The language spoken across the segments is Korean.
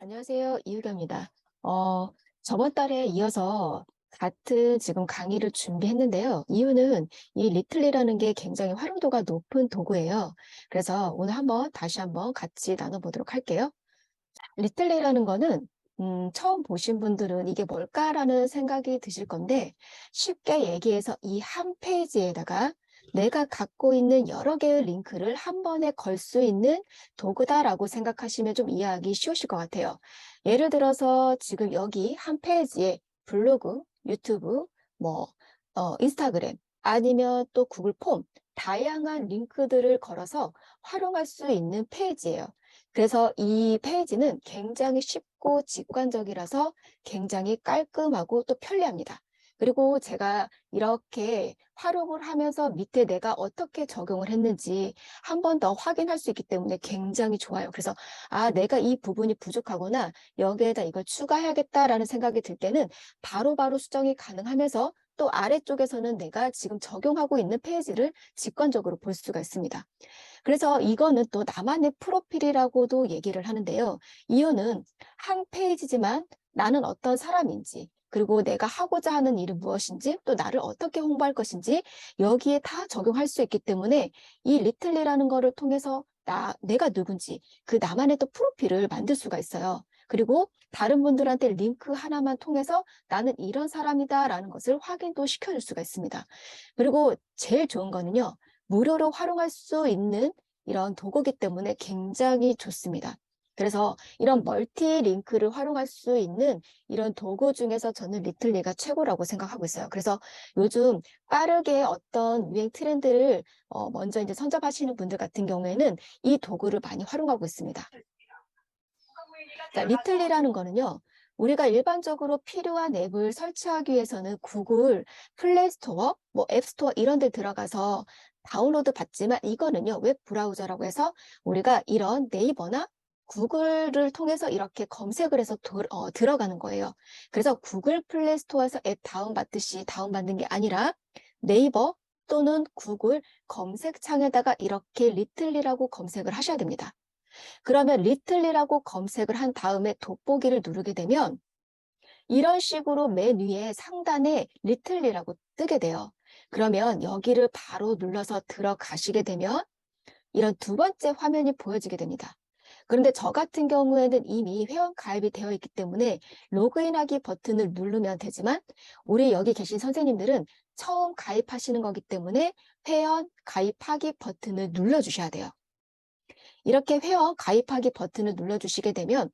안녕하세요. 이유경입니다. 어, 저번 달에 이어서 같은 지금 강의를 준비했는데요. 이유는 이 리틀리라는 게 굉장히 활용도가 높은 도구예요. 그래서 오늘 다시 한번 같이 나눠보도록 할게요. 리틀리라는 거는 처음 보신 분들은 이게 뭘까라는 생각이 드실 건데 쉽게 얘기해서 이 한 페이지에다가 내가 갖고 있는 여러 개의 링크를 한 번에 걸 수 있는 도구다라고 생각하시면 좀 이해하기 쉬우실 것 같아요. 예를 들어서 지금 여기 한 페이지에 블로그, 유튜브, 뭐 인스타그램 아니면 또 구글 폼 다양한 링크들을 걸어서 활용할 수 있는 페이지예요. 그래서 이 페이지는 굉장히 쉽고 직관적이라서 굉장히 깔끔하고 또 편리합니다. 그리고 제가 이렇게 활용을 하면서 밑에 내가 어떻게 적용을 했는지 한 번 더 확인할 수 있기 때문에 굉장히 좋아요. 그래서 내가 이 부분이 부족하구나. 여기에다 이걸 추가해야겠다라는 생각이 들 때는 바로바로 수정이 가능하면서 또 아래쪽에서는 내가 지금 적용하고 있는 페이지를 직관적으로 볼 수가 있습니다. 그래서 이거는 또 나만의 프로필이라고도 얘기를 하는데요. 이유는 한 페이지지만 나는 어떤 사람인지, 그리고 내가 하고자 하는 일은 무엇인지, 또 나를 어떻게 홍보할 것인지 여기에 다 적용할 수 있기 때문에 이 리틀리라는 거를 통해서 내가 누군지 그 나만의 또 프로필을 만들 수가 있어요. 그리고 다른 분들한테 링크 하나만 통해서 나는 이런 사람이다라는 것을 확인도 시켜줄 수가 있습니다. 그리고 제일 좋은 거는요. 무료로 활용할 수 있는 이런 도구기 때문에 굉장히 좋습니다. 그래서 이런 멀티 링크를 활용할 수 있는 이런 도구 중에서 저는 리틀리가 최고라고 생각하고 있어요. 그래서 요즘 빠르게 어떤 유행 트렌드를 먼저 이제 선점하시는 분들 같은 경우에는 이 도구를 많이 활용하고 있습니다. 자, 리틀리라는 거는요. 우리가 일반적으로 필요한 앱을 설치하기 위해서는 구글 플레이 스토어, 뭐 앱스토어 이런 데 들어가서 다운로드 받지만 이거는요. 웹 브라우저라고 해서 우리가 이런 네이버나 구글을 통해서 이렇게 검색을 해서 들어가는 거예요. 그래서 구글 플레이 스토어에서 앱 다운받듯이 다운받는 게 아니라 네이버 또는 구글 검색창에다가 이렇게 리틀리라고 검색을 하셔야 됩니다. 그러면 리틀리라고 검색을 한 다음에 돋보기를 누르게 되면 이런 식으로 맨 위에 상단에 리틀리라고 뜨게 돼요. 그러면 여기를 바로 눌러서 들어가시게 되면 이런 두 번째 화면이 보여지게 됩니다. 그런데 저 같은 경우에는 이미 회원 가입이 되어 있기 때문에 로그인하기 버튼을 누르면 되지만 우리 여기 계신 선생님들은 처음 가입하시는 거기 때문에 회원 가입하기 버튼을 눌러주셔야 돼요. 이렇게 회원 가입하기 버튼을 눌러주시게 되면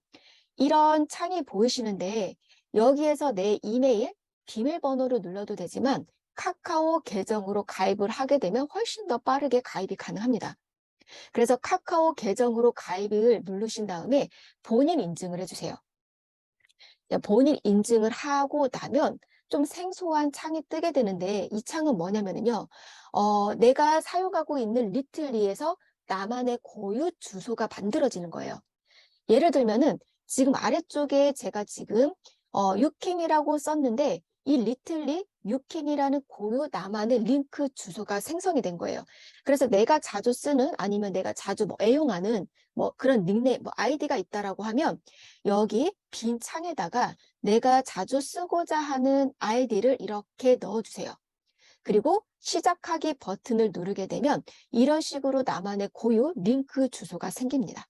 이런 창이 보이시는데 여기에서 내 이메일, 비밀번호를 눌러도 되지만 카카오 계정으로 가입을 하게 되면 훨씬 더 빠르게 가입이 가능합니다. 그래서 카카오 계정으로 가입을 누르신 다음에 본인 인증을 해주세요. 본인 인증을 하고 나면 좀 생소한 창이 뜨게 되는데 이 창은 뭐냐면요. 내가 사용하고 있는 리틀리에서 나만의 고유 주소가 만들어지는 거예요. 예를 들면은 지금 아래쪽에 제가 지금 유킹이라고 썼는데 이 리틀리 유킹이라는 고유 나만의 링크 주소가 생성이 된 거예요. 그래서 내가 자주 쓰는 아니면 내가 자주 애용하는 뭐 그런 닉네임, 뭐 아이디가 있다라고 하면 여기 빈 창에다가 내가 자주 쓰고자 하는 아이디를 이렇게 넣어주세요. 그리고 시작하기 버튼을 누르게 되면 이런 식으로 나만의 고유 링크 주소가 생깁니다.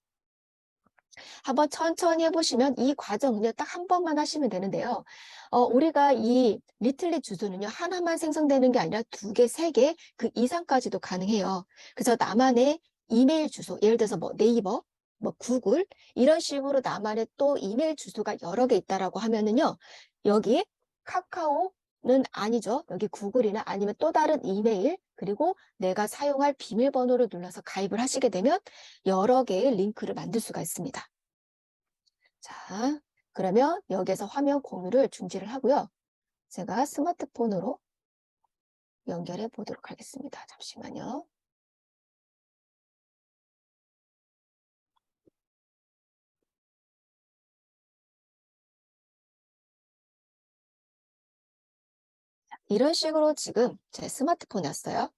한번 천천히 해보시면 이 과정은요, 딱 한 번만 하시면 되는데요. 우리가 이 리틀리 주소는요, 하나만 생성되는 게 아니라 두 개, 세 개, 그 이상까지도 가능해요. 그래서 나만의 이메일 주소, 예를 들어서 뭐 네이버, 뭐 구글, 이런 식으로 나만의 또 이메일 주소가 여러 개 있다라고 하면은요, 여기 카카오는 아니죠. 여기 구글이나 아니면 또 다른 이메일, 그리고 내가 사용할 비밀번호를 눌러서 가입을 하시게 되면 여러 개의 링크를 만들 수가 있습니다. 자, 그러면 여기에서 화면 공유를 중지를 하고요. 제가 스마트폰으로 연결해 보도록 하겠습니다. 잠시만요. 이런 식으로 지금 제 스마트폰이었어요.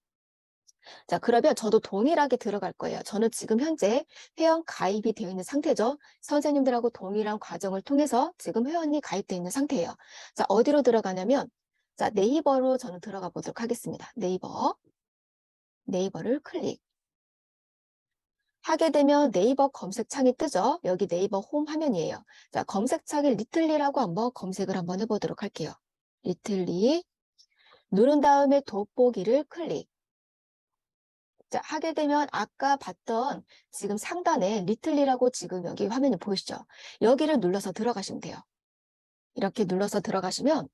자, 그러면 저도 동일하게 들어갈 거예요. 저는 지금 현재 회원 가입이 되어 있는 상태죠. 선생님들하고 동일한 과정을 통해서 지금 회원이 가입되어 있는 상태예요. 자, 어디로 들어가냐면, 자, 네이버로 저는 들어가 보도록 하겠습니다. 네이버를 클릭. 하게 되면 네이버 검색창이 뜨죠. 여기 네이버 홈 화면이에요. 자, 검색창에 리틀리라고 한번 검색을 한번 해보도록 할게요. 리틀리. 누른 다음에 돋보기를 클릭. 자, 하게 되면 아까 봤던 지금 상단에 리틀리라고 지금 여기 화면이 보이시죠? 여기를 눌러서 들어가시면 돼요. 이렇게 눌러서 들어가시면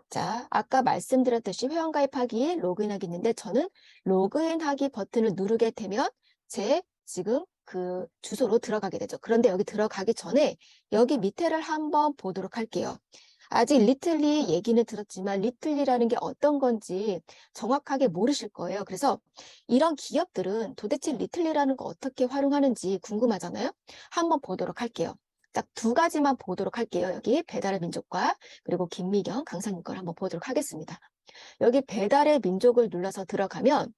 자, 아까 말씀드렸듯이 회원가입하기, 로그인하기 있는데 저는 로그인하기 버튼을 누르게 되면 제 지금 그 주소로 들어가게 되죠. 그런데 여기 들어가기 전에 여기 밑에를 한번 보도록 할게요. 아직 리틀리 얘기는 들었지만 리틀리라는 게 어떤 건지 정확하게 모르실 거예요. 그래서 이런 기업들은 도대체 리틀리라는 거 어떻게 활용하는지 궁금하잖아요. 한번 보도록 할게요. 딱 두 가지만 보도록 할게요. 여기 배달의 민족과 그리고 김미경 강사님 걸 한번 보도록 하겠습니다. 여기 배달의 민족을 눌러서 들어가면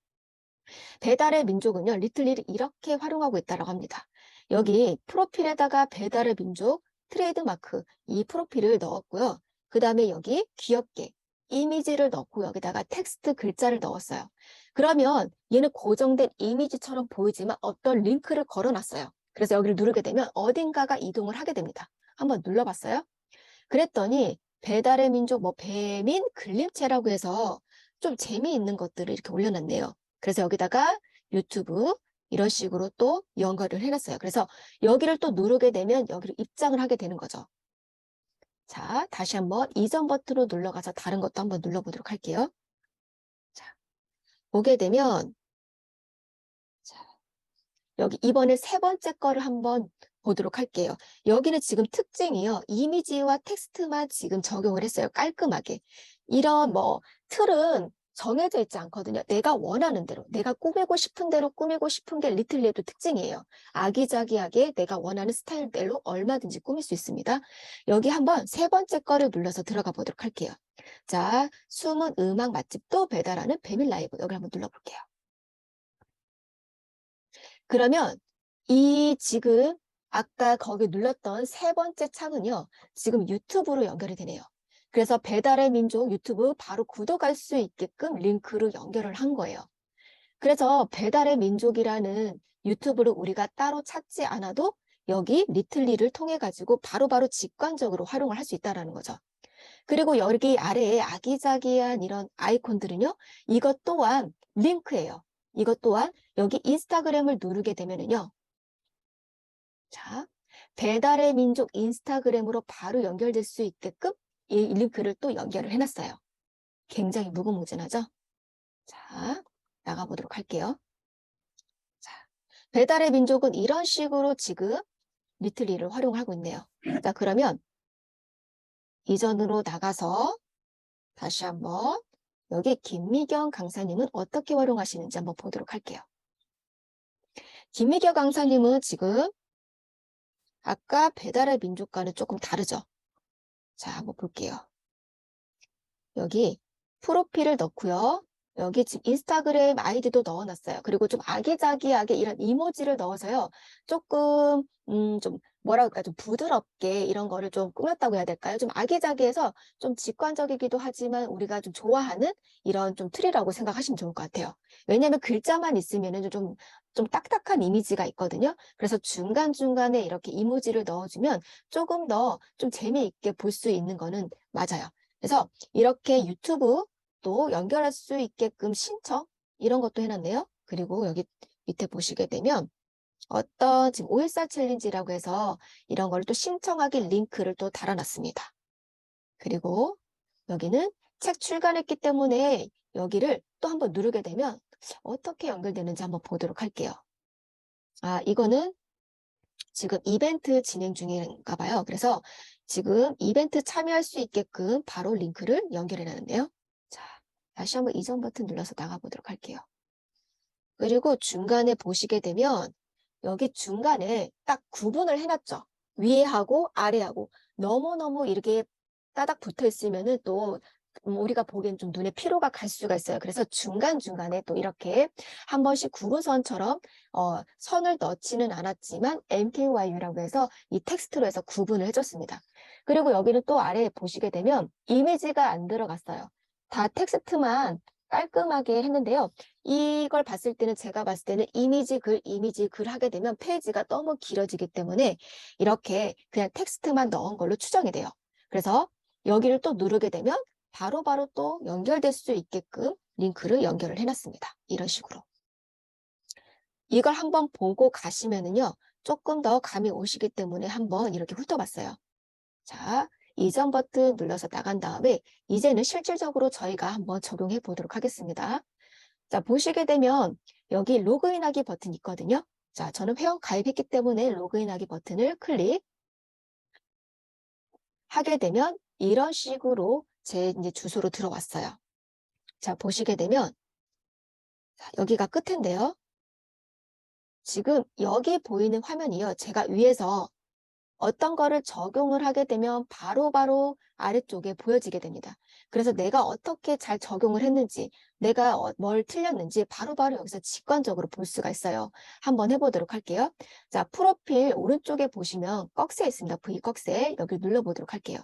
배달의 민족은요, 리틀리를 이렇게 활용하고 있다고 합니다. 여기 프로필에다가 배달의 민족 트레이드마크 이 프로필을 넣었고요. 그 다음에 여기 귀엽게 이미지를 넣고 여기다가 텍스트 글자를 넣었어요. 그러면 얘는 고정된 이미지처럼 보이지만 어떤 링크를 걸어놨어요. 그래서 여기를 누르게 되면 어딘가가 이동을 하게 됩니다. 한번 눌러봤어요? 그랬더니 배달의 민족 뭐 배민 글림체라고 해서 좀 재미있는 것들을 이렇게 올려놨네요. 그래서 여기다가 유튜브 이런 식으로 또 연결을 해놨어요. 그래서 여기를 또 누르게 되면 여기를 입장을 하게 되는 거죠. 자, 다시 한번 이전 버튼으로 눌러가서 다른 것도 한번 눌러보도록 할게요. 자, 보게 되면 자, 여기 이번에 세 번째 거를 한번 보도록 할게요. 여기는 지금 특징이요. 이미지와 텍스트만 지금 적용을 했어요. 깔끔하게. 이런 뭐 틀은 정해져 있지 않거든요. 내가 원하는 대로, 내가 꾸미고 싶은 대로 꾸미고 싶은 게 리틀리의 특징이에요. 아기자기하게 내가 원하는 스타일대로 얼마든지 꾸밀 수 있습니다. 여기 한번 세 번째 거를 눌러서 들어가 보도록 할게요. 자, 숨은 음악 맛집도 배달하는 배밀 라이브. 여기 한번 눌러볼게요. 그러면 이 지금 아까 거기 눌렀던 세 번째 창은요. 지금 유튜브로 연결이 되네요. 그래서 배달의 민족 유튜브 바로 구독할 수 있게끔 링크로 연결을 한 거예요. 그래서 배달의 민족이라는 유튜브를 우리가 따로 찾지 않아도 여기 리틀리를 통해 가지고 바로바로 직관적으로 활용을 할 수 있다는 거죠. 그리고 여기 아래에 아기자기한 이런 아이콘들은요. 이것 또한 링크예요. 이것 또한 여기 인스타그램을 누르게 되면은요. 자, 배달의 민족 인스타그램으로 바로 연결될 수 있게끔 이 링크를 또 연결을 해놨어요. 굉장히 무궁무진하죠? 자, 나가보도록 할게요. 자, 배달의 민족은 이런 식으로 지금 리틀리를 활용하고 있네요. 자, 그러면 이전으로 나가서 다시 한번 여기 김미경 강사님은 어떻게 활용하시는지 한번 보도록 할게요. 김미경 강사님은 지금 아까 배달의 민족과는 조금 다르죠? 자, 한번 볼게요. 여기 프로필을 넣고요. 여기 지금 인스타그램 아이디도 넣어놨어요. 그리고 좀 아기자기하게 이런 이모지를 넣어서요. 조금 좀 뭐라 그럴까 좀 부드럽게 이런 거를 좀 꾸몄다고 해야 될까요? 좀 아기자기해서 좀 직관적이기도 하지만 우리가 좀 좋아하는 이런 좀 틀이라고 생각하시면 좋을 것 같아요. 왜냐하면 글자만 있으면은 좀 딱딱한 이미지가 있거든요. 그래서 중간중간에 이렇게 이모지를 넣어주면 조금 더 좀 재미있게 볼 수 있는 거는 맞아요. 그래서 이렇게 유튜브 또 연결할 수 있게끔 신청 이런 것도 해놨네요. 그리고 여기 밑에 보시게 되면 어떤 지금 514 챌린지라고 해서 이런 걸 또 신청하기 링크를 또 달아놨습니다. 그리고 여기는 책 출간했기 때문에 여기를 또 한번 누르게 되면 어떻게 연결되는지 한번 보도록 할게요. 아, 이거는 지금 이벤트 진행 중인가 봐요. 그래서 지금 이벤트 참여할 수 있게끔 바로 링크를 연결해 놨는데요. 자, 다시 한번 이전 버튼 눌러서 나가보도록 할게요. 그리고 중간에 보시게 되면 여기 중간에 딱 구분을 해놨죠. 위에 하고 아래 하고 너무너무 이렇게 따닥 붙어 있으면은 또 우리가 보기엔 좀 눈에 피로가 갈 수가 있어요. 그래서 중간중간에 또 이렇게 한 번씩 구분선처럼 선을 넣지는 않았지만 MKYU라고 해서 이 텍스트로 해서 구분을 해줬습니다. 그리고 여기는 또 아래에 보시게 되면 이미지가 안 들어갔어요. 다 텍스트만 깔끔하게 했는데요. 이걸 봤을 때는 제가 봤을 때는 이미지 글 하게 되면 페이지가 너무 길어지기 때문에 이렇게 그냥 텍스트만 넣은 걸로 추정이 돼요. 그래서 여기를 또 누르게 되면 바로바로 또 연결될 수 있게끔 링크를 연결을 해놨습니다. 이런 식으로. 이걸 한번 보고 가시면은요, 조금 더 감이 오시기 때문에 한번 이렇게 훑어봤어요. 자, 이전 버튼 눌러서 나간 다음에 이제는 실질적으로 저희가 한번 적용해 보도록 하겠습니다. 자, 보시게 되면 여기 로그인하기 버튼 있거든요. 자, 저는 회원 가입했기 때문에 로그인하기 버튼을 클릭하게 되면 이런 식으로 제 이제 주소로 들어왔어요. 자, 보시게 되면 자, 여기가 끝인데요. 지금 여기 보이는 화면이요. 제가 위에서 어떤 거를 적용을 하게 되면 바로바로 아래쪽에 보여지게 됩니다. 그래서 내가 어떻게 잘 적용을 했는지, 내가 뭘 틀렸는지 바로바로 여기서 직관적으로 볼 수가 있어요. 한번 해보도록 할게요. 자, 프로필 오른쪽에 보시면 꺽쇠 있습니다. V 꺽쇠. 여기 눌러보도록 할게요.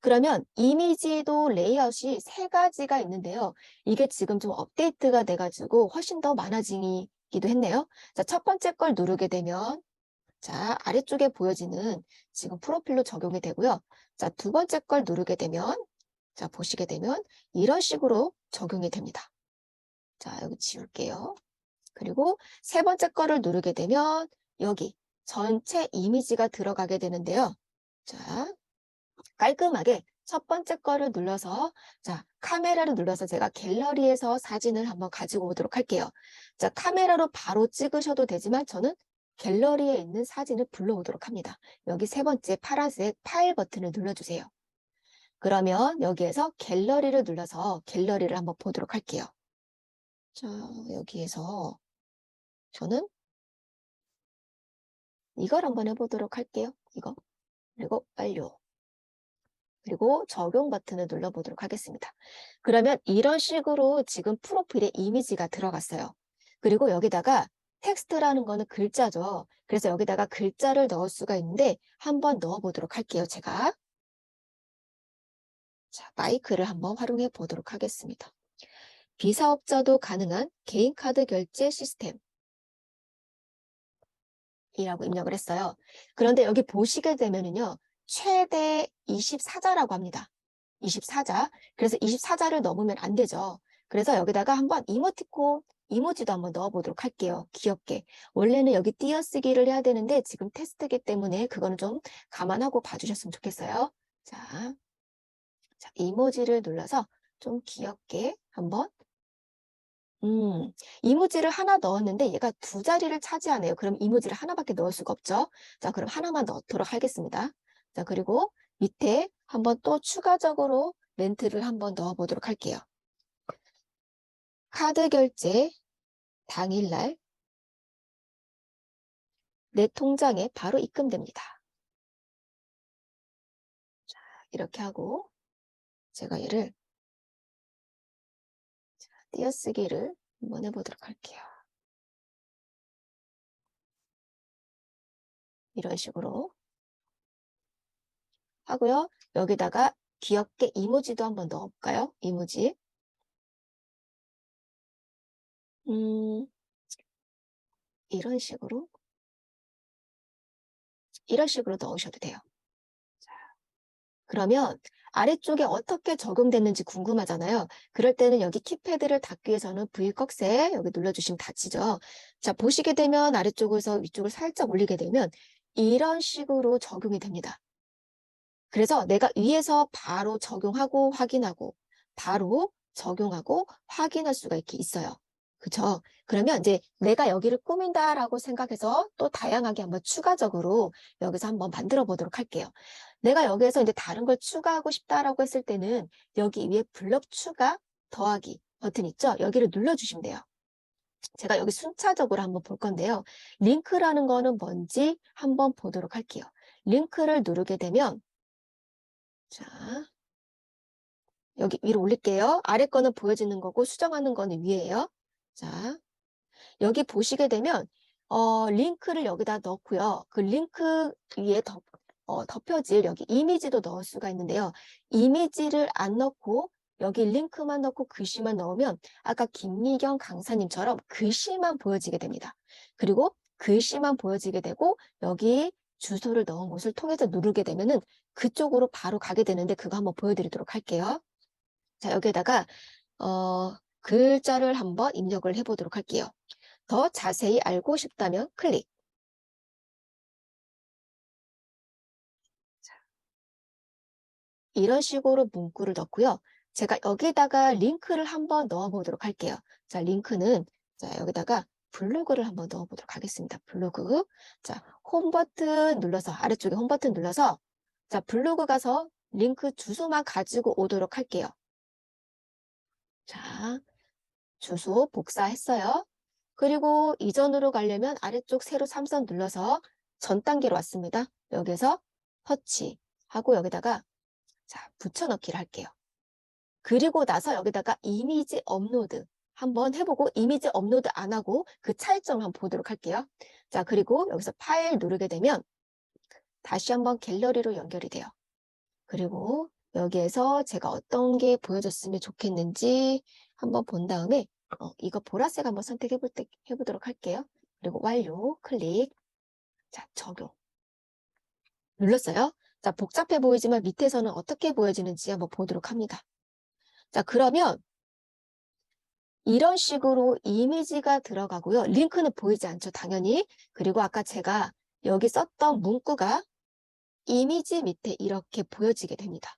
그러면 이미지도 레이아웃이 3가지가 있는데요. 이게 지금 좀 업데이트가 돼가지고 훨씬 더 많아지기도 했네요. 자, 첫 번째 걸 누르게 되면 자, 아래쪽에 보여지는 지금 프로필로 적용이 되고요. 자, 두 번째 걸 누르게 되면 자, 보시게 되면 이런 식으로 적용이 됩니다. 자, 여기 지울게요. 그리고 세 번째 거를 누르게 되면 여기 전체 이미지가 들어가게 되는데요. 자, 깔끔하게 첫 번째 거를 눌러서 자, 카메라를 눌러서 제가 갤러리에서 사진을 한번 가지고 오도록 할게요. 자, 카메라로 바로 찍으셔도 되지만 저는 갤러리에 있는 사진을 불러오도록 합니다. 여기 세 번째 파란색 파일 버튼을 눌러주세요. 그러면 여기에서 갤러리를 눌러서 갤러리를 한번 보도록 할게요. 자, 여기에서 저는 이걸 한번 해보도록 할게요. 이거. 그리고 완료. 그리고 적용 버튼을 눌러보도록 하겠습니다. 그러면 이런 식으로 지금 프로필에 이미지가 들어갔어요. 그리고 여기다가 텍스트라는 거는 글자죠. 그래서 여기다가 글자를 넣을 수가 있는데 한번 넣어보도록 할게요. 제가. 자, 마이크를 한번 활용해 보도록 하겠습니다. 비사업자도 가능한 개인카드 결제 시스템. 이라고 입력을 했어요. 그런데 여기 보시게 되면은요, 최대 24자라고 합니다. 24자. 그래서 24자를 넘으면 안 되죠. 그래서 여기다가 한번 이모티콘, 이모지도 한번 넣어보도록 할게요. 귀엽게. 원래는 여기 띄어쓰기를 해야 되는데 지금 테스트이기 때문에 그거는 좀 감안하고 봐주셨으면 좋겠어요. 자, 이모지를 눌러서 좀 귀엽게 한번 이모지를 하나 넣었는데 얘가 2자리를 차지하네요. 그럼 이모지를 하나밖에 넣을 수가 없죠. 자, 그럼 하나만 넣도록 하겠습니다. 자, 그리고 밑에 한번 또 추가적으로 멘트를 한번 넣어보도록 할게요. 카드 결제 당일날 내 통장에 바로 입금됩니다. 자, 이렇게 하고 제가 얘를 띄어쓰기를 한번 해보도록 할게요. 이런 식으로 하고요. 여기다가 귀엽게 이모지도 한번 넣어볼까요? 이모지. 이런 식으로 넣으셔도 돼요. 자, 그러면 아래쪽에 어떻게 적용됐는지 궁금하잖아요. 그럴 때는 여기 키패드를 닫기 위해서는 V 꺽쇠 여기 눌러주시면 닫히죠. 자, 보시게 되면 아래쪽에서 위쪽을 살짝 올리게 되면 이런 식으로 적용이 됩니다. 그래서 내가 위에서 바로 적용하고 확인하고 바로 적용하고 확인할 수가 이렇게 있어요. 그쵸? 그러면 이제 내가 여기를 꾸민다라고 생각해서 또 다양하게 한번 추가적으로 여기서 한번 만들어 보도록 할게요. 내가 여기에서 이제 다른 걸 추가하고 싶다라고 했을 때는 여기 위에 블럭 추가 더하기 버튼 있죠? 여기를 눌러주시면 돼요. 제가 여기 순차적으로 한번 볼 건데요. 링크라는 거는 뭔지 한번 보도록 할게요. 링크를 누르게 되면 자, 여기 위로 올릴게요. 아래 거는 보여지는 거고 수정하는 거는 위에요. 자, 여기 보시게 되면 링크를 여기다 넣고요. 그 링크 위에 덮여질 여기 이미지도 넣을 수가 있는데요. 이미지를 안 넣고 여기 링크만 넣고 글씨만 넣으면 아까 김미경 강사님처럼 글씨만 보여지게 됩니다. 그리고 글씨만 보여지게 되고 여기 주소를 넣은 곳을 통해서 누르게 되면은 그쪽으로 바로 가게 되는데 그거 한번 보여드리도록 할게요. 자, 여기에다가 글자를 한번 입력을 해보도록 할게요. 더 자세히 알고 싶다면 클릭. 이런 식으로 문구를 넣고요. 제가 여기다가 링크를 한번 넣어보도록 할게요. 자, 링크는 자, 여기다가 블로그를 한번 넣어보도록 하겠습니다. 블로그. 자, 홈 버튼 눌러서 아래쪽에 홈 버튼 눌러서 자, 블로그 가서 링크 주소만 가지고 오도록 할게요. 자, 주소 복사했어요. 그리고 이전으로 가려면 아래쪽 세로 3선 눌러서 전 단계로 왔습니다. 여기서 터치하고 여기다가 자, 붙여넣기를 할게요. 그리고 나서 여기다가 이미지 업로드 한번 해보고 이미지 업로드 안 하고 그 차이점을 한번 보도록 할게요. 자, 그리고 여기서 파일 누르게 되면 다시 한번 갤러리로 연결이 돼요. 그리고 여기에서 제가 어떤 게 보여줬으면 좋겠는지 한번 본 다음에 이거 보라색 한번 해보도록 할게요. 그리고 완료 클릭. 자, 적용 눌렀어요. 자, 복잡해 보이지만 밑에서는 어떻게 보여지는지 한번 보도록 합니다. 자, 그러면 이런 식으로 이미지가 들어가고요. 링크는 보이지 않죠, 당연히. 그리고 아까 제가 여기 썼던 문구가 이미지 밑에 이렇게 보여지게 됩니다.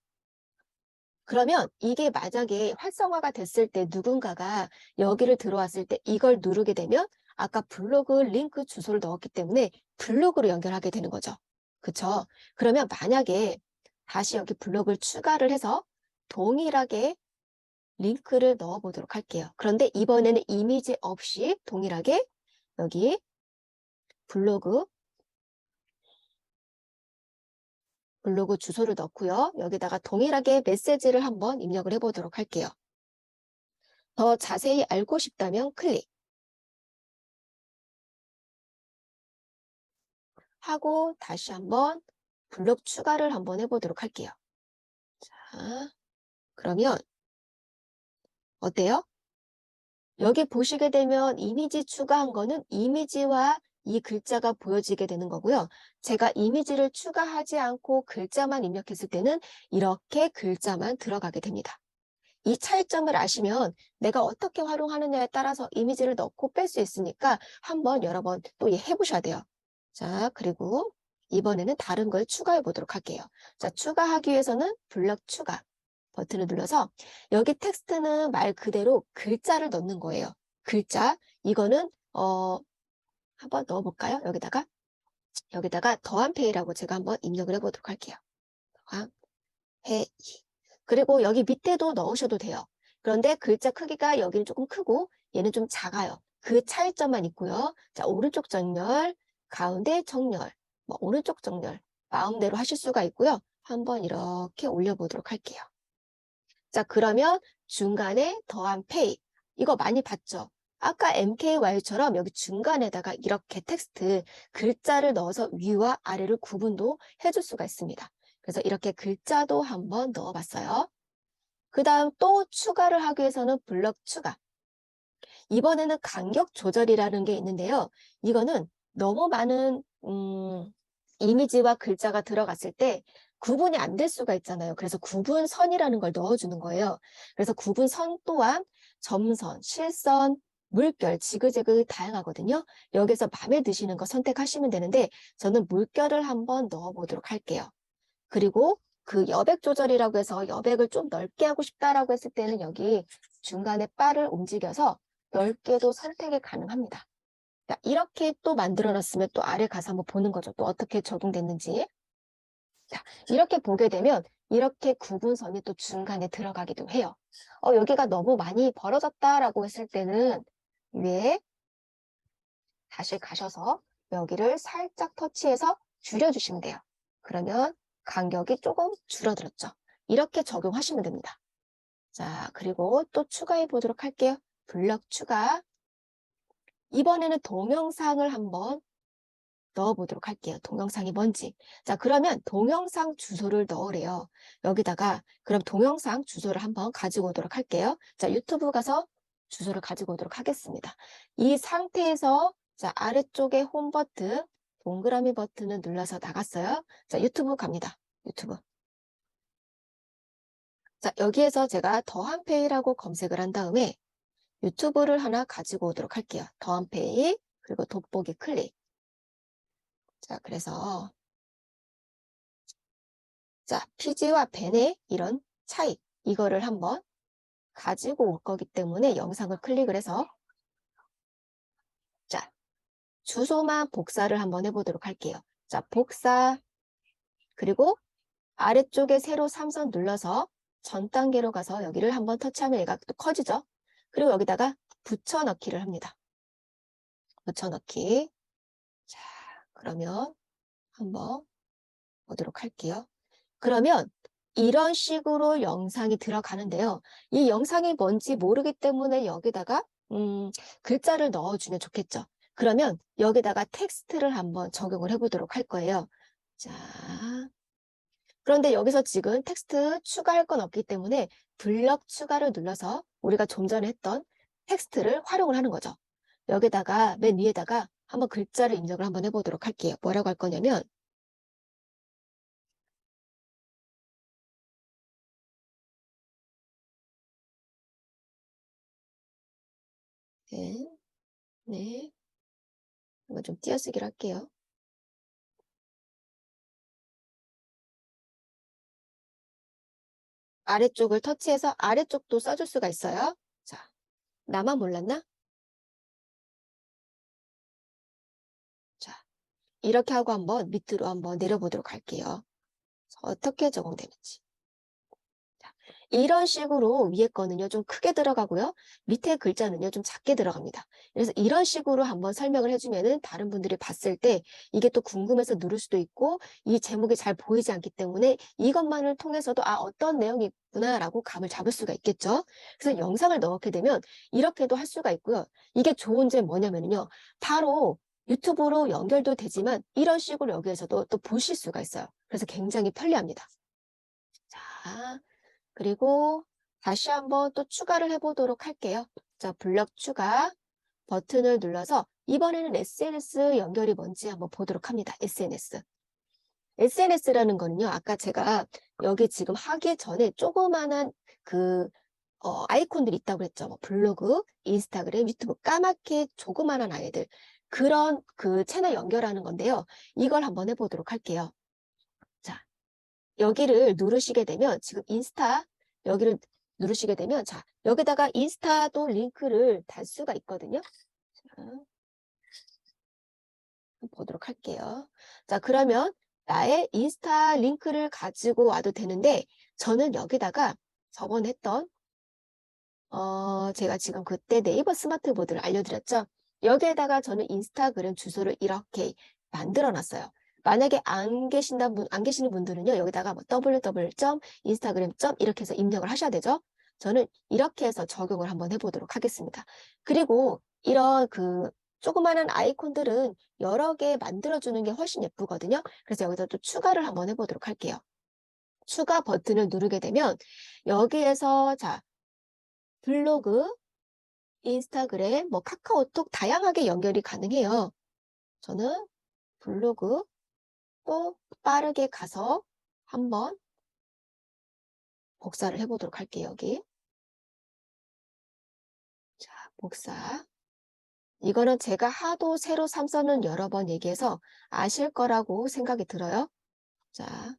그러면 이게 만약에 활성화가 됐을 때 누군가가 여기를 들어왔을 때 이걸 누르게 되면 아까 블로그 링크 주소를 넣었기 때문에 블로그로 연결하게 되는 거죠. 그쵸? 그러면 만약에 다시 여기 블로그를 추가를 해서 동일하게 링크를 넣어 보도록 할게요. 그런데 이번에는 이미지 없이 동일하게 여기 블로그 주소를 넣고요. 여기다가 동일하게 메시지를 한번 입력을 해보도록 할게요. 더 자세히 알고 싶다면 클릭 하고 다시 한번 블록 추가를 한번 해보도록 할게요. 자, 그러면 어때요? 여기 보시게 되면 이미지 추가한 거는 이미지와 이 글자가 보여지게 되는 거고요. 제가 이미지를 추가하지 않고 글자만 입력했을 때는 이렇게 글자만 들어가게 됩니다. 이 차이점을 아시면 내가 어떻게 활용하느냐에 따라서 이미지를 넣고 뺄 수 있으니까 한번 여러 번 또 해보셔야 돼요. 자, 그리고 이번에는 다른 걸 추가해 보도록 할게요. 자, 추가하기 위해서는 블럭 추가 버튼을 눌러서 여기 텍스트는 말 그대로 글자를 넣는 거예요. 글자. 이거는 한번 넣어볼까요? 여기다가 더한 페이라고 제가 한번 입력을 해보도록 할게요. 더한 페이. 그리고 여기 밑에도 넣으셔도 돼요. 그런데 글자 크기가 여기는 조금 크고 얘는 좀 작아요. 그 차이점만 있고요. 자, 오른쪽 정렬, 가운데 정렬, 뭐 오른쪽 정렬 마음대로 하실 수가 있고요. 한번 이렇게 올려보도록 할게요. 자, 그러면 중간에 더한 페이. 이거 많이 봤죠? 아까 MKY처럼 여기 중간에다가 이렇게 텍스트, 글자를 넣어서 위와 아래를 구분도 해줄 수가 있습니다. 그래서 이렇게 글자도 한번 넣어봤어요. 그 다음 또 추가를 하기 위해서는 블럭 추가. 이번에는 간격 조절이라는 게 있는데요. 이거는 너무 많은 이미지와 글자가 들어갔을 때 구분이 안 될 수가 있잖아요. 그래서 구분선이라는 걸 넣어주는 거예요. 그래서 구분선 또한 점선, 실선, 물결, 지그재그 다양하거든요. 여기서 마음에 드시는 거 선택하시면 되는데 저는 물결을 한번 넣어보도록 할게요. 그리고 그 여백 조절이라고 해서 여백을 좀 넓게 하고 싶다라고 했을 때는 여기 중간에 바를 움직여서 넓게도 선택이 가능합니다. 자, 이렇게 또 만들어 놨으면 또 아래 가서 한번 보는 거죠. 또 어떻게 적용됐는지. 자, 이렇게 보게 되면 이렇게 구분선이 또 중간에 들어가기도 해요. 여기가 너무 많이 벌어졌다라고 했을 때는 위에 다시 가셔서 여기를 살짝 터치해서 줄여주시면 돼요. 그러면 간격이 조금 줄어들었죠. 이렇게 적용하시면 됩니다. 자, 그리고 또 추가해 보도록 할게요. 블럭 추가. 이번에는 동영상을 한번 넣어보도록 할게요. 동영상이 뭔지. 자, 그러면 동영상 주소를 넣으래요. 여기다가 그럼 동영상 주소를 한번 가지고 오도록 할게요. 자, 유튜브 가서 주소를 가지고 오도록 하겠습니다. 이 상태에서 자, 아래쪽에 홈 버튼, 동그라미 버튼을 눌러서 나갔어요. 자, 유튜브 갑니다. 유튜브. 자, 여기에서 제가 더한페이라고 검색을 한 다음에 유튜브를 하나 가지고 오도록 할게요. 더한페이, 그리고 돋보기 클릭. 자, 그래서 자, 피지와 벤의 이런 차이, 이거를 한번 가지고 올 거기 때문에 영상을 클릭을 해서 자, 주소만 복사를 한번 해보도록 할게요. 자, 복사, 그리고 아래쪽에 세로 3선 눌러서 전 단계로 가서 여기를 한번 터치하면 얘가 또 커지죠. 그리고 여기다가 붙여넣기를 합니다. 붙여넣기. 자, 그러면 한번 보도록 할게요. 그러면 이런 식으로 영상이 들어가는데요. 이 영상이 뭔지 모르기 때문에 여기다가 글자를 넣어주면 좋겠죠. 그러면 여기다가 텍스트를 한번 적용을 해보도록 할 거예요. 자, 그런데 여기서 지금 텍스트 추가할 건 없기 때문에 블럭 추가를 눌러서 우리가 좀 전에 했던 텍스트를 활용을 하는 거죠. 여기다가 맨 위에다가 한번 글자를 입력을 한번 해보도록 할게요. 뭐라고 할 거냐면 네, 네. 이거 좀 띄어쓰기를 할게요. 아래쪽을 터치해서 아래쪽도 써줄 수가 있어요. 자, 나만 몰랐나? 자, 이렇게 하고 한번 밑으로 한번 내려보도록 할게요. 어떻게 적용되는지. 이런 식으로 위에 거는요 좀 크게 들어가고요. 밑에 글자는요 좀 작게 들어갑니다. 그래서 이런 식으로 한번 설명을 해주면은 다른 분들이 봤을 때 이게 또 궁금해서 누를 수도 있고 이 제목이 잘 보이지 않기 때문에 이것만을 통해서도 아 어떤 내용이 있구나라고 감을 잡을 수가 있겠죠. 그래서 영상을 넣게 되면 이렇게도 할 수가 있고요. 이게 좋은 점 뭐냐면요. 바로 유튜브로 연결도 되지만 이런 식으로 여기에서도 또 보실 수가 있어요. 그래서 굉장히 편리합니다. 자. 그리고 다시 한번 또 추가를 해보도록 할게요. 자, 블럭 추가 버튼을 눌러서 이번에는 SNS 연결이 뭔지 한번 보도록 합니다. SNS. SNS라는 거는요. 아까 제가 여기 지금 하기 전에 조그만한 그 아이콘들이 있다고 그랬죠. 뭐 블로그, 인스타그램, 유튜브 까맣게 조그만한 아이들. 그런 그 채널 연결하는 건데요. 이걸 한번 해보도록 할게요. 자, 여기를 누르시게 되면 지금 인스타 여기를 누르시게 되면 자 여기다가 인스타도 링크를 달 수가 있거든요. 자, 보도록 할게요. 자 그러면 나의 인스타 링크를 가지고 와도 되는데 저는 여기다가 저번에 했던 제가 지금 그때 네이버 스마트보드를 알려드렸죠. 여기에다가 저는 인스타그램 주소를 이렇게 만들어 놨어요. 만약에 안 계시는 분들은요, 여기다가 뭐 www.instagram. 이렇게 해서 입력을 하셔야 되죠. 저는 이렇게 해서 적용을 한번 해보도록 하겠습니다. 그리고 이런 그 조그마한 아이콘들은 여러 개 만들어주는 게 훨씬 예쁘거든요. 그래서 여기서 또 추가를 한번 해보도록 할게요. 추가 버튼을 누르게 되면 여기에서 자, 블로그, 인스타그램, 뭐 카카오톡 다양하게 연결이 가능해요. 저는 블로그 또 빠르게 가서 한번 복사를 해보도록 할게요. 여기. 자, 복사. 이거는 제가 하도 세로 삼선은 여러 번 얘기해서 아실 거라고 생각이 들어요. 자,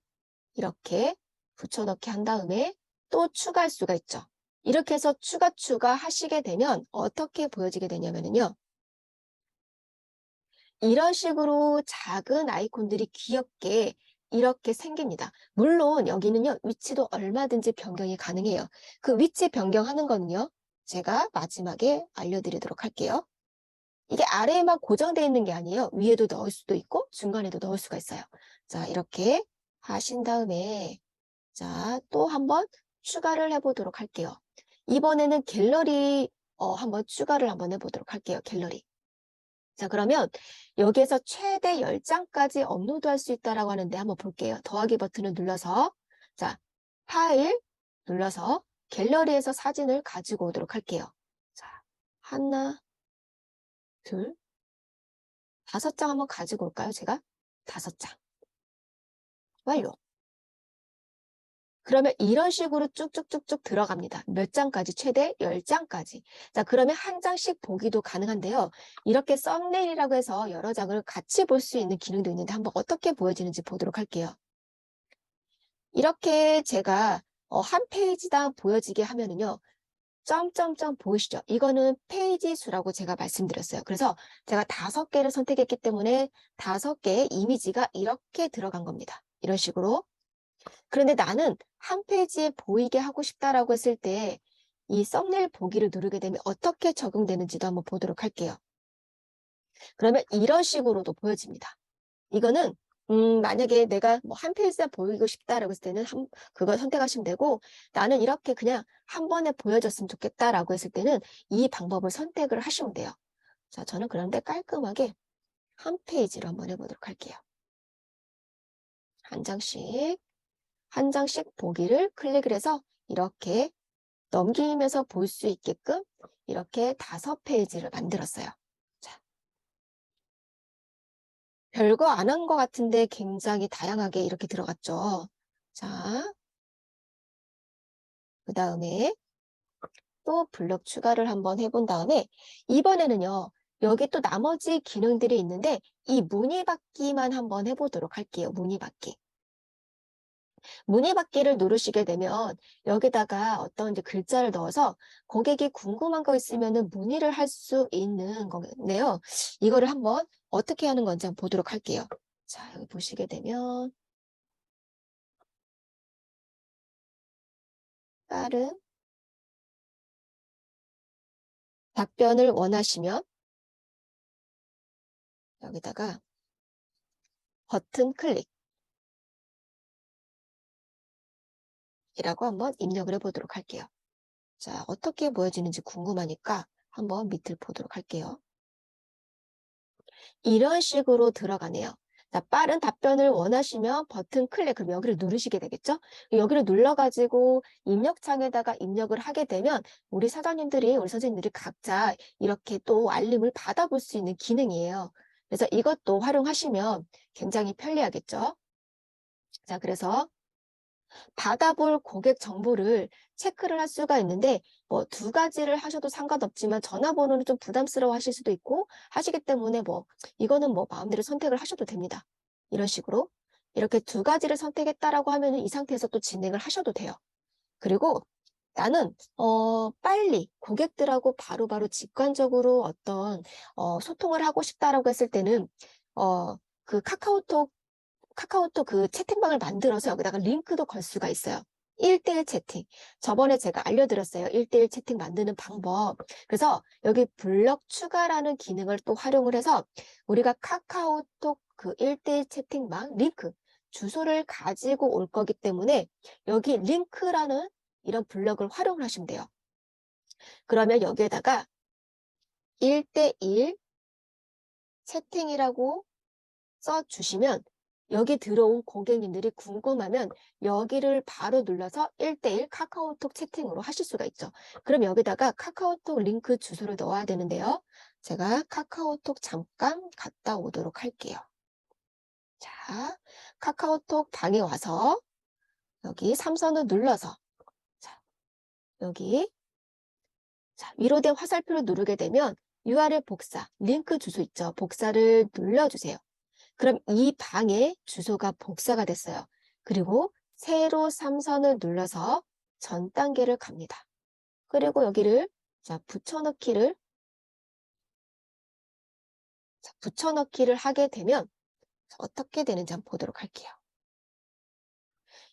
이렇게 붙여넣기 한 다음에 또 추가할 수가 있죠. 이렇게 해서 추가 하시게 되면 어떻게 보여지게 되냐면요. 이런 식으로 작은 아이콘들이 귀엽게 이렇게 생깁니다. 물론 여기는요, 위치도 얼마든지 변경이 가능해요. 그 위치 변경하는 거는요, 제가 마지막에 알려드리도록 할게요. 이게 아래에만 고정되어 있는 게 아니에요. 위에도 넣을 수도 있고 중간에도 넣을 수가 있어요. 자, 이렇게 하신 다음에 자, 또 한번 추가를 해보도록 할게요. 이번에는 갤러리 한번 추가를 한번 해보도록 할게요. 갤러리. 자, 그러면 여기에서 최대 10장까지 업로드할 수 있다라고 하는데 한번 볼게요. 더하기 버튼을 눌러서 자, 파일 눌러서 갤러리에서 사진을 가지고 오도록 할게요. 자, 하나, 둘, 5장 한번 가지고 올까요? 제가 5장. 완료. 그러면 이런 식으로 쭉쭉쭉쭉 들어갑니다. 몇 장까지? 최대 10장까지. 자, 그러면 한 장씩 보기도 가능한데요. 이렇게 썸네일이라고 해서 여러 장을 같이 볼 수 있는 기능도 있는데 한번 어떻게 보여지는지 보도록 할게요. 이렇게 제가 한 페이지당 보여지게 하면은요. 점점점 보이시죠? 이거는 페이지 수라고 제가 말씀드렸어요. 그래서 제가 5개를 선택했기 때문에 5개의 이미지가 이렇게 들어간 겁니다. 이런 식으로. 그런데 나는 한 페이지에 보이게 하고 싶다라고 했을 때 이 썸네일 보기를 누르게 되면 어떻게 적용되는지도 한번 보도록 할게요. 그러면 이런 식으로도 보여집니다. 이거는 만약에 내가 뭐 한 페이지에 보이고 싶다라고 했을 때는 그걸 선택하시면 되고 나는 이렇게 그냥 한 번에 보여줬으면 좋겠다라고 했을 때는 이 방법을 선택을 하시면 돼요. 자, 저는 그런데 깔끔하게 한 페이지로 한번 해보도록 할게요. 한 장씩 보기를 클릭을 해서 이렇게 넘기면서 볼 수 있게끔 이렇게 5페이지를 만들었어요. 자, 별거 안 한 것 같은데 굉장히 다양하게 이렇게 들어갔죠. 자, 그 다음에 또 블럭 추가를 한번 해본 다음에 이번에는요. 여기 또 나머지 기능들이 있는데 이 무늬 받기만 한번 해보도록 할게요. 무늬 받기. 무늬 받기를 누르시게 되면 여기다가 어떤 이제 글자를 넣어서 고객이 궁금한 거 있으면은 문의를 할 수 있는 건데요. 이거를 한번 어떻게 하는 건지 한번 보도록 할게요. 자, 여기 보시게 되면 빠른 답변을 원하시면 여기다가 버튼 클릭이라고 한번 입력을 해보도록 할게요. 자, 어떻게 보여지는지 궁금하니까 한번 밑을 보도록 할게요. 이런 식으로 들어가네요. 자, 빠른 답변을 원하시면 버튼 클릭, 그럼 여기를 누르시게 되겠죠? 여기를 눌러가지고 입력창에다가 입력을 하게 되면 우리 선생님들이 각자 이렇게 또 알림을 받아볼 수 있는 기능이에요. 그래서 이것도 활용하시면 굉장히 편리하겠죠? 자, 그래서 받아볼 고객 정보를 체크를 할 수가 있는데 뭐 2가지를 하셔도 상관없지만 전화번호는 좀 부담스러워 하실 수도 있고 하시기 때문에 뭐 이거는 뭐 마음대로 선택을 하셔도 됩니다. 이런 식으로 이렇게 2가지를 선택했다라고 하면은 이 상태에서 또 진행을 하셔도 돼요. 그리고 나는 빨리 고객들하고 바로바로 직관적으로 어떤 소통을 하고 싶다라고 했을 때는 그 카카오톡 그 채팅방을 만들어서 여기다가 링크도 걸 수가 있어요. 1대1 채팅. 저번에 제가 알려드렸어요. 1대1 채팅 만드는 방법. 그래서 여기 블럭 추가라는 기능을 또 활용을 해서 우리가 카카오톡 그 1대1 채팅방 링크 주소를 가지고 올 거기 때문에 여기 링크라는 이런 블럭을 활용을 하시면 돼요. 그러면 여기에다가 1대1 채팅이라고 써주시면 여기 들어온 고객님들이 궁금하면 여기를 바로 눌러서 1대1 카카오톡 채팅으로 하실 수가 있죠. 그럼 여기다가 카카오톡 링크 주소를 넣어야 되는데요. 제가 카카오톡 잠깐 갔다 오도록 할게요. 자, 카카오톡 방에 와서 여기 3선을 눌러서 자, 여기 위로 된 화살표를 누르게 되면 URL 복사, 링크 주소 있죠. 복사를 눌러주세요. 그럼 이 방의 주소가 복사가 됐어요. 그리고 세로 3선을 눌러서 전 단계를 갑니다. 그리고 여기를 붙여넣기를 하게 되면 어떻게 되는지 한번 보도록 할게요.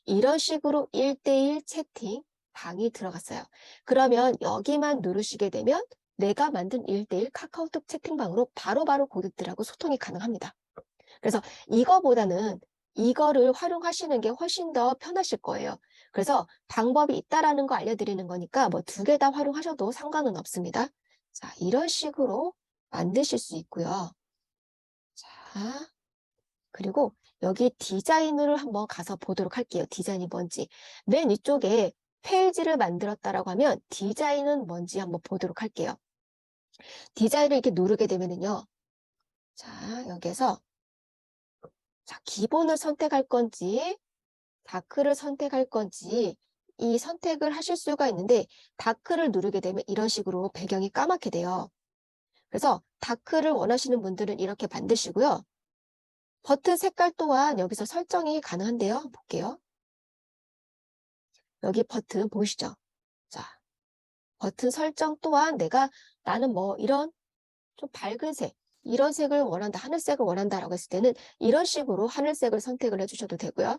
이런 식으로 1대1 채팅 방이 들어갔어요. 그러면 여기만 누르시게 되면 내가 만든 1대1 카카오톡 채팅방으로 바로바로 고객들하고 소통이 가능합니다. 그래서 이거보다는 이거를 활용하시는 게 훨씬 더 편하실 거예요. 그래서 방법이 있다라는 거 알려드리는 거니까 뭐 두 개 다 활용하셔도 상관은 없습니다. 자, 이런 식으로 만드실 수 있고요. 자, 그리고 여기 디자인을 한번 가서 보도록 할게요. 디자인이 뭔지. 맨 위쪽에 페이지를 만들었다라고 하면 디자인은 뭔지 한번 보도록 할게요. 디자인을 이렇게 누르게 되면은요. 자, 여기에서 자, 기본을 선택할 건지 다크를 선택할 건지 이 선택을 하실 수가 있는데 다크를 누르게 되면 이런 식으로 배경이 까맣게 돼요. 그래서 다크를 원하시는 분들은 이렇게 만드시고요. 버튼 색깔 또한 여기서 설정이 가능한데요. 볼게요. 여기 버튼 보이시죠? 자, 버튼 설정 또한 나는 뭐 이런 좀 밝은 색, 이런 색을 원한다, 하늘색을 원한다라고 했을 때는 이런 식으로 하늘색을 선택을 해주셔도 되고요.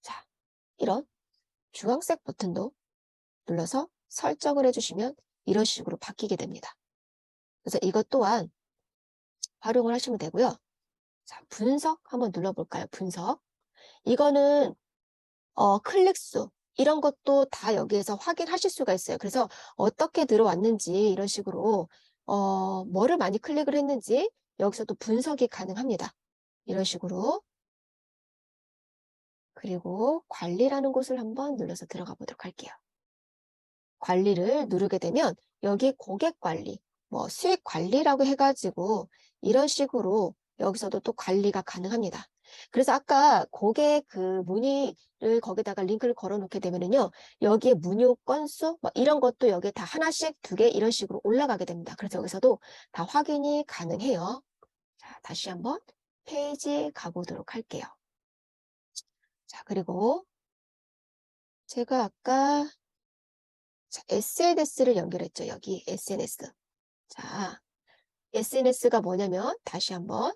자, 이런 주황색 버튼도 눌러서 설정을 해주시면 이런 식으로 바뀌게 됩니다. 그래서 이것 또한 활용을 하시면 되고요. 자, 분석 한번 눌러볼까요? 분석. 이거는 클릭수 이런 것도 다 여기에서 확인하실 수가 있어요. 그래서 어떻게 들어왔는지 이런 식으로 뭐를 많이 클릭을 했는지 여기서 또 분석이 가능합니다. 이런 식으로. 그리고 관리라는 곳을 한번 눌러서 들어가 보도록 할게요. 관리를 누르게 되면 여기 고객 관리, 뭐 수익 관리라고 해가지고 이런 식으로 여기서도 또 관리가 가능합니다. 그래서 아까 고객 그 문의를 거기다가 링크를 걸어 놓게 되면은요, 여기에 문의 건수 뭐 이런 것도 여기에 다 하나씩 두 개 이런 식으로 올라가게 됩니다. 그래서 여기서도 다 확인이 가능해요. 자, 다시 한번 페이지 가보도록 할게요. 자, 그리고 제가 아까 SNS를 연결했죠. 여기 SNS. 자, SNS가 뭐냐면 다시 한번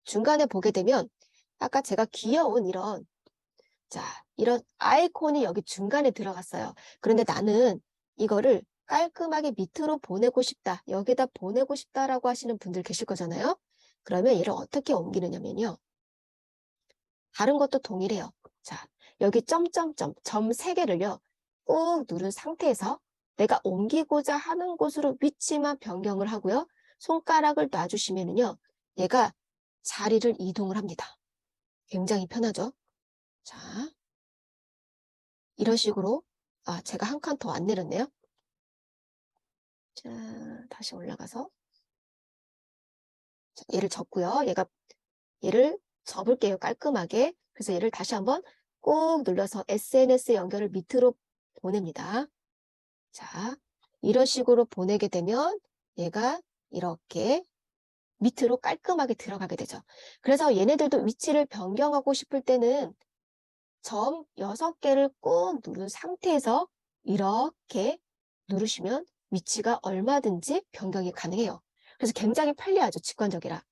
중간에 보게 되면 아까 제가 귀여운 이런 아이콘이 여기 중간에 들어갔어요. 그런데 나는 이거를 깔끔하게 밑으로 보내고 싶다. 여기다 보내고 싶다라고 하시는 분들 계실 거잖아요. 그러면 얘를 어떻게 옮기느냐면요. 다른 것도 동일해요. 자, 여기 점점점, 점 3개를요. 꾹 누른 상태에서 내가 옮기고자 하는 곳으로 위치만 변경을 하고요. 손가락을 놔주시면은요. 얘가 자리를 이동을 합니다. 굉장히 편하죠? 자, 이런 식으로 제가 한 칸 더 안 내렸네요. 자, 다시 올라가서 자, 얘를 접고요. 얘를 접을게요. 깔끔하게. 그래서 얘를 다시 한번 꾹 눌러서 SNS 연결을 밑으로 보냅니다. 자, 이런 식으로 보내게 되면 얘가 이렇게 밑으로 깔끔하게 들어가게 되죠. 그래서 얘네들도 위치를 변경하고 싶을 때는 점 6개를 꾹 누른 상태에서 이렇게 누르시면 위치가 얼마든지 변경이 가능해요. 그래서 굉장히 편리하죠. 직관적이라.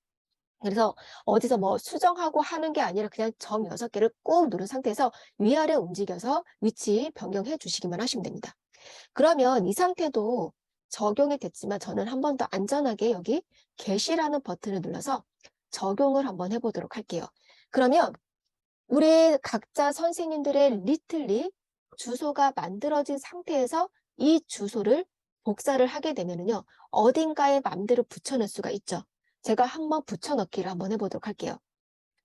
그래서 어디서 뭐 수정하고 하는 게 아니라 그냥 점 6개를 꾹 누른 상태에서 위아래 움직여서 위치 변경해 주시기만 하시면 됩니다. 그러면 이 상태도 적용이 됐지만 저는 한 번 더 안전하게 여기 게시라는 버튼을 눌러서 적용을 한번 해보도록 할게요. 그러면 우리 각자 선생님들의 리틀리 주소가 만들어진 상태에서 이 주소를 복사를 하게 되면요. 어딘가에 맘대로 붙여넣을 수가 있죠. 제가 한번 붙여넣기를 한번 해보도록 할게요.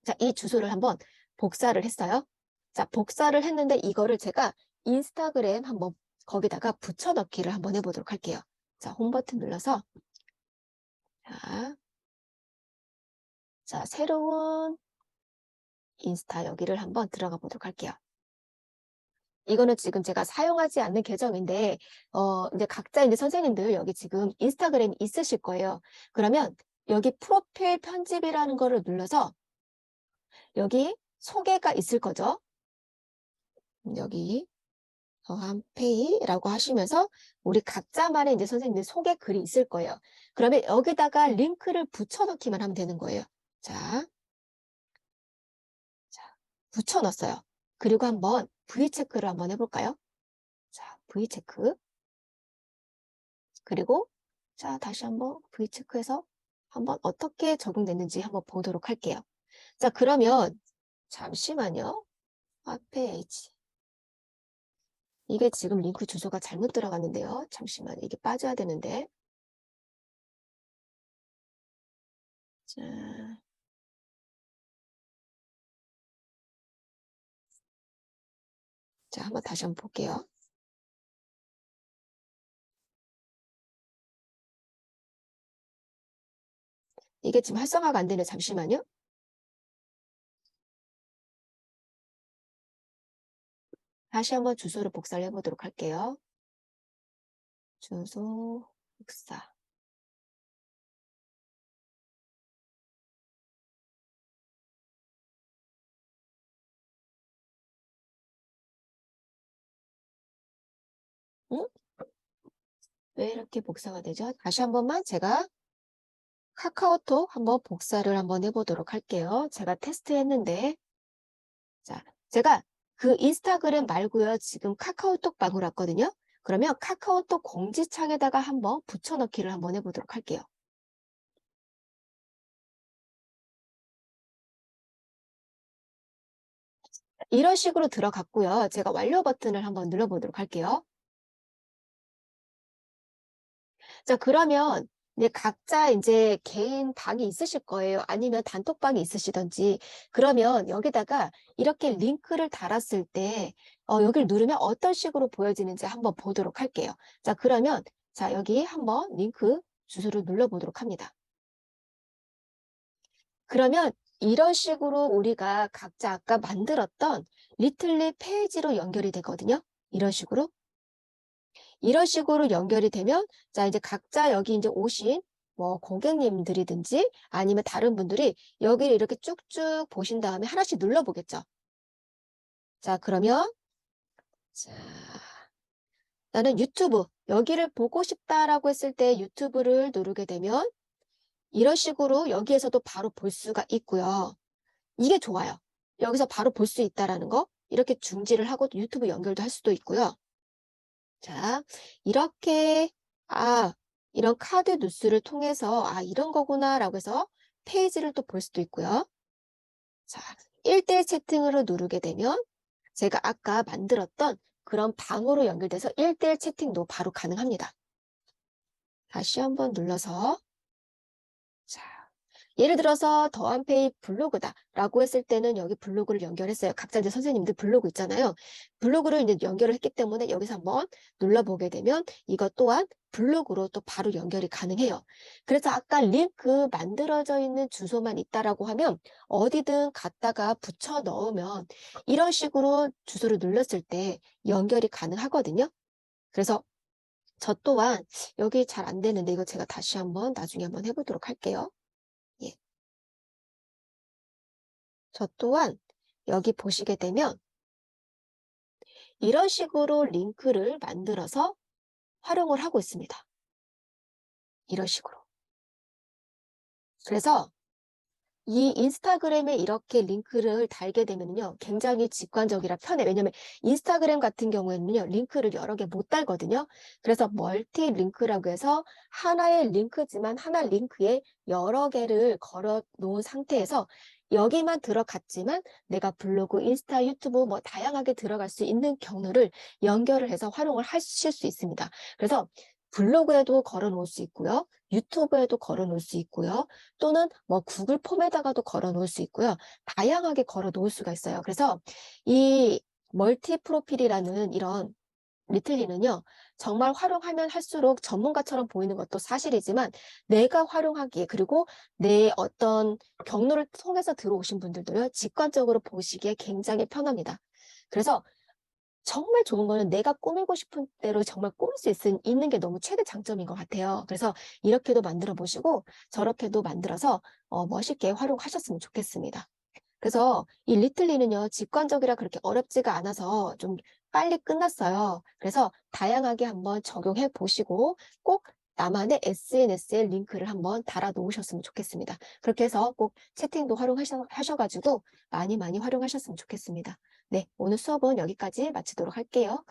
자, 이 주소를 한번 복사를 했어요. 자, 복사를 했는데 이거를 제가 인스타그램 한번 거기다가 붙여넣기를 한번 해보도록 할게요. 자, 홈 버튼 눌러서 자, 새로운 인스타 여기를 한번 들어가 보도록 할게요. 이거는 지금 제가 사용하지 않는 계정인데, 이제 각자 이제 선생님들 여기 지금 인스타그램이 있으실 거예요. 그러면 여기 프로필 편집이라는 거를 눌러서 여기 소개가 있을 거죠. 여기 한페이라고 하시면서 우리 각자만의 이제 선생님들 소개 글이 있을 거예요. 그러면 여기다가 링크를 붙여넣기만 하면 되는 거예요. 자, 붙여넣었어요. 그리고 한번 V체크를 한번 해볼까요? 자, V체크. 그리고 자, 다시 한번 V체크해서 한번 어떻게 적용됐는지 한번 보도록 할게요. 자, 그러면 잠시만요. 홈페이지. 이게 지금 링크 주소가 잘못 들어갔는데요. 잠시만, 이게 빠져야 되는데. 자, 자, 한번 다시 한번 볼게요. 이게 지금 활성화가 안 되네. 잠시만요. 다시 한번 주소를 복사를 해보도록 할게요. 주소 복사. 응? 왜 이렇게 복사가 되죠? 다시 한 번만 제가 카카오톡 한번 복사를 한번 해보도록 할게요. 제가 테스트했는데, 자, 제가 그 인스타그램 말고요. 지금 카카오톡 방을 왔거든요. 그러면 카카오톡 공지창에다가 한번 붙여넣기를 한번 해보도록 할게요. 이런 식으로 들어갔고요. 제가 완료 버튼을 한번 눌러보도록 할게요. 자, 그러면 이제 각자 이제 개인 방이 있으실 거예요. 아니면 단톡방이 있으시던지. 그러면 여기다가 이렇게 링크를 달았을 때, 여기를 누르면 어떤 식으로 보여지는지 한번 보도록 할게요. 자, 그러면, 자, 여기 한번 링크 주소를 눌러보도록 합니다. 그러면 이런 식으로 우리가 각자 아까 만들었던 리틀리 페이지로 연결이 되거든요. 이런 식으로. 이런 식으로 연결이 되면 자 이제 각자 여기 이제 오신 뭐 고객님들이든지 아니면 다른 분들이 여기를 이렇게 쭉쭉 보신 다음에 하나씩 눌러보겠죠. 자 그러면 자 나는 유튜브 여기를 보고 싶다라고 했을 때 유튜브를 누르게 되면 이런 식으로 여기에서도 바로 볼 수가 있고요. 이게 좋아요. 여기서 바로 볼 수 있다라는 거 이렇게 중지를 하고 유튜브 연결도 할 수도 있고요. 자, 이렇게, 이런 카드 뉴스를 통해서, 이런 거구나라고 해서 페이지를 또 볼 수도 있고요. 자, 1대1 채팅으로 누르게 되면 제가 아까 만들었던 그런 방으로 연결돼서 1대1 채팅도 바로 가능합니다. 다시 한번 눌러서, 자, 예를 들어서 더한페이 블로그다 라고 했을 때는 여기 블로그를 연결했어요. 각자 이제 선생님들 블로그 있잖아요. 블로그를 이제 연결을 했기 때문에 여기서 한번 눌러보게 되면 이것 또한 블로그로 또 바로 연결이 가능해요. 그래서 아까 링크 만들어져 있는 주소만 있다라고 하면 어디든 갖다가 붙여 넣으면 이런 식으로 주소를 눌렀을 때 연결이 가능하거든요. 그래서 저 또한 여기 잘 안 되는데 이거 제가 다시 한번 나중에 한번 해보도록 할게요. 예. 저 또한 여기 보시게 되면 이런 식으로 링크를 만들어서 활용을 하고 있습니다. 이런 식으로. 그래서 이 인스타그램에 이렇게 링크를 달게 되면요. 굉장히 직관적이라 편해. 왜냐면 인스타그램 같은 경우에는요. 링크를 여러 개 못 달거든요. 그래서 멀티 링크라고 해서 하나의 링크지만 하나 링크에 여러 개를 걸어 놓은 상태에서 여기만 들어갔지만 내가 블로그, 인스타, 유튜브 뭐 다양하게 들어갈 수 있는 경로를 연결을 해서 활용을 하실 수 있습니다. 그래서 블로그에도 걸어 놓을 수 있고요. 유튜브에도 걸어 놓을 수 있고요. 또는 뭐 구글 폼에다가도 걸어 놓을 수 있고요. 다양하게 걸어 놓을 수가 있어요. 그래서 이 멀티 프로필이라는 이런 리틀리는요, 정말 활용하면 할수록 전문가처럼 보이는 것도 사실이지만 내가 활용하기에 그리고 내 어떤 경로를 통해서 들어오신 분들도요, 직관적으로 보시기에 굉장히 편합니다. 그래서 정말 좋은 거는 내가 꾸미고 싶은 대로 정말 꾸밀 수 있는 게 너무 최대 장점인 것 같아요. 그래서 이렇게도 만들어 보시고 저렇게도 만들어서 멋있게 활용하셨으면 좋겠습니다. 그래서 이 리틀리는요, 직관적이라 그렇게 어렵지가 않아서 좀 빨리 끝났어요. 그래서 다양하게 한번 적용해 보시고 꼭 나만의 SNS에 링크를 한번 달아 놓으셨으면 좋겠습니다. 그렇게 해서 꼭 채팅도 활용하셔가지고 많이 활용하셨으면 좋겠습니다. 네, 오늘 수업은 여기까지 마치도록 할게요.